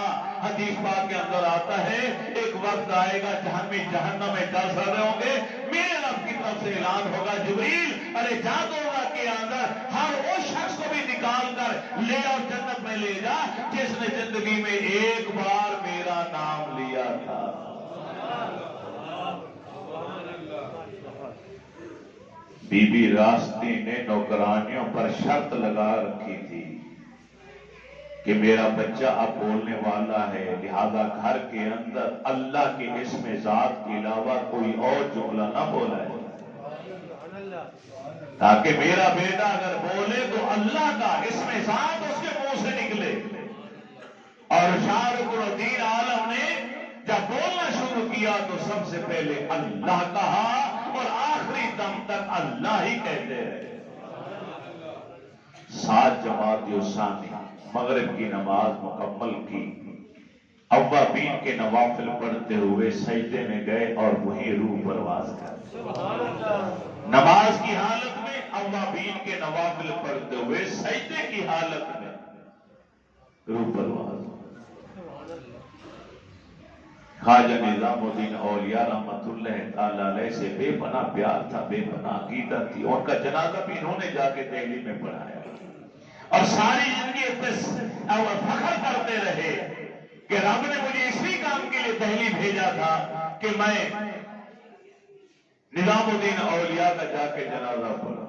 حدیث پاک کے اندر آتا ہے ایک وقت آئے گا جہنم میں ڈر رہے ہوں گے، میرے رب کی طرف سے اعلان ہوگا جبریل ارے جا دو کے اندر ہر وہ شخص کو بھی نکال کر لے اور جنت میں لے جا جس نے زندگی میں ایک بار میرا نام لیا تھا۔ بی بی راستی نے نوکرانیوں پر شرط لگا رکھی تھی کہ میرا بچہ اب بولنے والا ہے، لہذا گھر کے اندر اللہ کے اسم ذات کے علاوہ کوئی اور جملہ نہ بولا ہے، تاکہ میرا بیٹا اگر بولے تو اللہ کا اسم ذات اس کے منہ سے نکلے۔ اور شاہ رخ الدین عالم نے جب بولنا شروع کیا تو سب سے پہلے اللہ کہا اور آخری دم تک اللہ ہی کہتے رہے۔ 7 جماعت ثانی مغرب کی نماز مکمل کی، اوابین کے نوافل پڑھتے ہوئے سجدے میں گئے اور وہیں روح پرواز کر نماز کی حالت میں اوابین کے نوافل پڑھتے ہوئے سجدے کی حالت میں روح پرواز۔ خواجہ نظام الدین اولیاء رحمت اللہ تعالی علیہ سے بے پناہ پیار تھا، بے پناہ عقیدت تھی، ان کا جنازہ بھی انہوں نے جا کے دہلی میں پڑھایا اور ساری زندگی فخر کرتے رہے کہ رب نے مجھے اسی کام کے لیے دہلی بھیجا تھا کہ میں نظام الدین اولیاء کا جا کے جنازہ پڑھا۔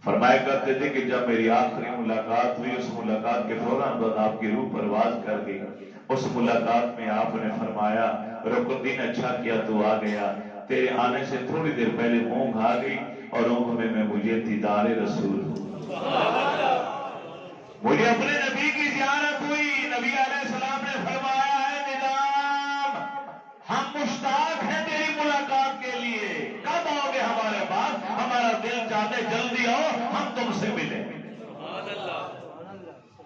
فرمایا کرتے تھے کہ جب میری آخری ملاقات ہوئی اس ملاقات کے فوراً بعد آپ کی روح پرواز کر گئی۔ اس ملاقات میں آپ نے فرمایا رکن الدین اچھا کیا تو آ گیا، تیرے آنے سے تھوڑی دیر پہلے اونگ آ گئی اور اونگ میں مجھے دیدار رسول ہوں۔ کہ اپنے نبی کی زیارت ہوئی، نبی علیہ السلام نے فرمایا ہے نظام ہم مشتاق ہیں تیری ملاقات کے لیے، کب آؤ گے ہمارے پاس؟ ہمارا دل چاہتے جلدی آؤ ہم تم سے ملیں۔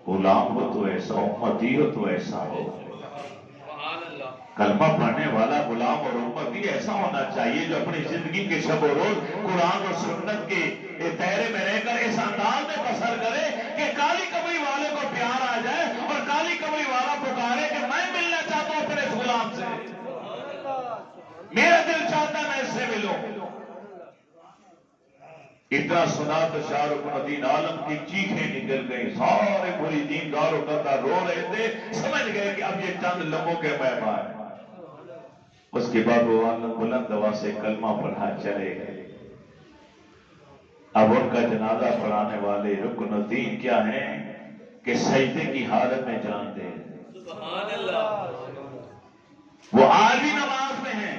غلام ہو تو ایسا، امتی ہو تو ایسا ہو۔ کلمہ پڑھنے والا غلام اور امتی ایسا ہونا چاہیے جو اپنی زندگی کے شب و روز قرآن اور سنت کے دائرے میں رہ کر اس انداز میں بسر کرے کہ کالی کمری والے کو پیار آ جائے اور کالی کمری والا پکارے کہ میں ملنا چاہتا ہوں اپنے اس غلام سے، میرا دل چاہتا ہے میں اس سے ملوں۔ اتنا سنا تو شاہ رخ الدین عالم کی چیخیں نکل گئی، سارے مریدین دارو کرتا رو رہے تھے، سمجھ گئے کہ اب یہ چند لمحوں کے مہمان ہیں۔ اس کے بعد وہ عالم بلند دوا سے کلمہ پڑھا چلے گئے۔ اب ان کا جنازہ پڑھانے والے رکن الدین کیا ہیں کہ سجدے کی حالت میں جان دے، سبحان اللہ، وہ آج بھی نماز میں ہیں،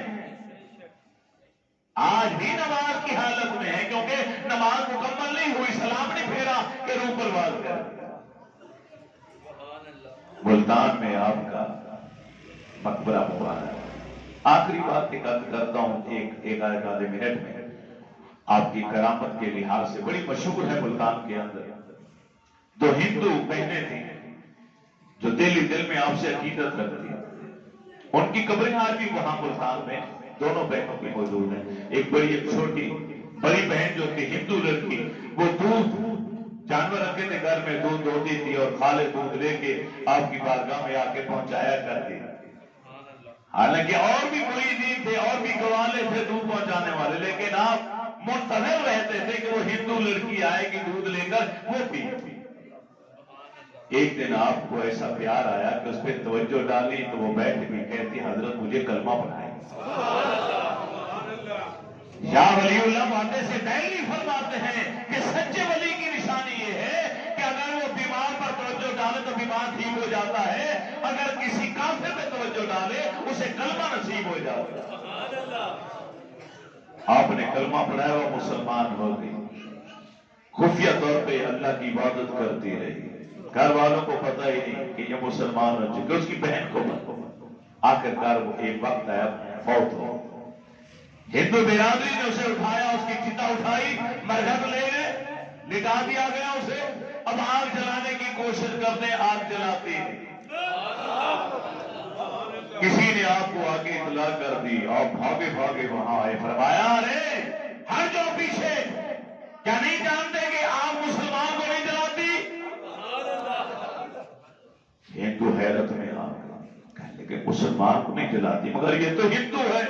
آج بھی نماز کی حالت میں ہے، کیونکہ نماز مکمل نہیں ہوئی، سلام نہیں پھیرا کہ روح پرواز کر۔ ملتان میں آپ کا مقبرہ مبارک۔ آخری بات کرتا ہوں ایک آدھے منٹ میں، آپ کی کرامت کے لحاظ سے بڑی مشہور ہے ملتان کے اندر۔ دو ہندو بہنیں تھیں جو دل میں آپ سے عقیدت رکھتی ہیں، ان کی قبریں آج بھی وہاں ملتان میں دونوں بہنوں کی موجود ہیں۔ ایک بڑی ایک چھوٹی، بڑی بہن جو تھی ہندو لڑکی، وہ دودھ جانور رکھے تھے گھر میں، دودھ دھوتی تھی اور خالص دودھ لے کے آپ کی بارگاہ میں آ کے پہنچایا کرتی۔ حالانکہ اور بھی مریدین تھے اور بھی گوالے تھے دودھ پہنچانے والے، لیکن آپ منتظر رہتے تھے کہ وہ ہندو لڑکی آئے گی دودھ لے کر، وہ پی۔ ایک دن آپ کو ایسا پیار آیا کہ اس پہ توجہ ڈالی تو وہ بیٹھ کے کہتی حضرت مجھے کلمہ پڑھائیں۔ شاہ ولی اللہ باتیں سے پہلے فرماتے ہیں کہ سچے ولی کی نشانی یہ ہے کہ اگر وہ بیمار پر توجہ ڈالے تو بیمار ٹھیک ہو جاتا ہے، اگر کسی کافر پہ توجہ ڈالے اسے کلمہ نصیب ہو جاتا ہے۔ آپ نے کلمہ پڑھایا، وہ مسلمان ہو گئی، خفیہ طور پہ اللہ کی عبادت کرتی رہی، گھر والوں کو پتہ ہی نہیں کہ یہ مسلمان ہو چکے، اس کی بہن کو آخر کار وہ ایک وقت آیا فوت ہو۔ ہندو برادری نے اسے اٹھایا، اس کی چتا اٹھائی، مرہم لے گئے، نکال دیا گیا اسے۔ اب آگ جلانے کی کوشش کرتے، آگ جلاتی، کسی نے آپ کو آگے اطلاع کر دی، آپ بھاگے بھاگے وہاں آئے، فرمایا ارے ہر جو پیچھے، کیا نہیں جانتے کہ آپ مسلمان کو نہیں جلاتی؟ ہندو حیرت میں آ گئے، لیکن مسلمان کو نہیں جلاتی، مگر یہ تو ہندو ہے۔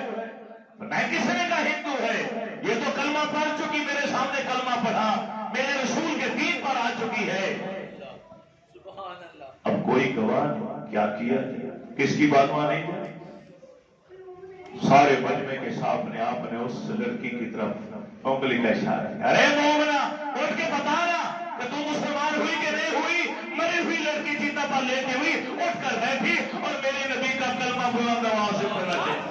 میں کس نے کہا ہندو ہے؟ یہ تو کلمہ پڑھ چکی، میرے سامنے کلمہ پڑھا، میرے رسول کے دین پر آ چکی ہے۔ اب کوئی گواہ کیا کیا، کس کی بات مانی؟ سارے مجمع کے سامنے آپ نے اس لڑکی کی طرف انگلی کا اشارہ کیا، ارے مومنہ اٹھ کے بتانا کہ تم مسلمان ہوئی کہ نہیں ہوئی؟ مری ہوئی لڑکی چیتا پر لیتی ہوئی اٹھ کر بیٹھی اور میرے نبی کا کلمہ بلند آواز سے پڑھنا چاہیے۔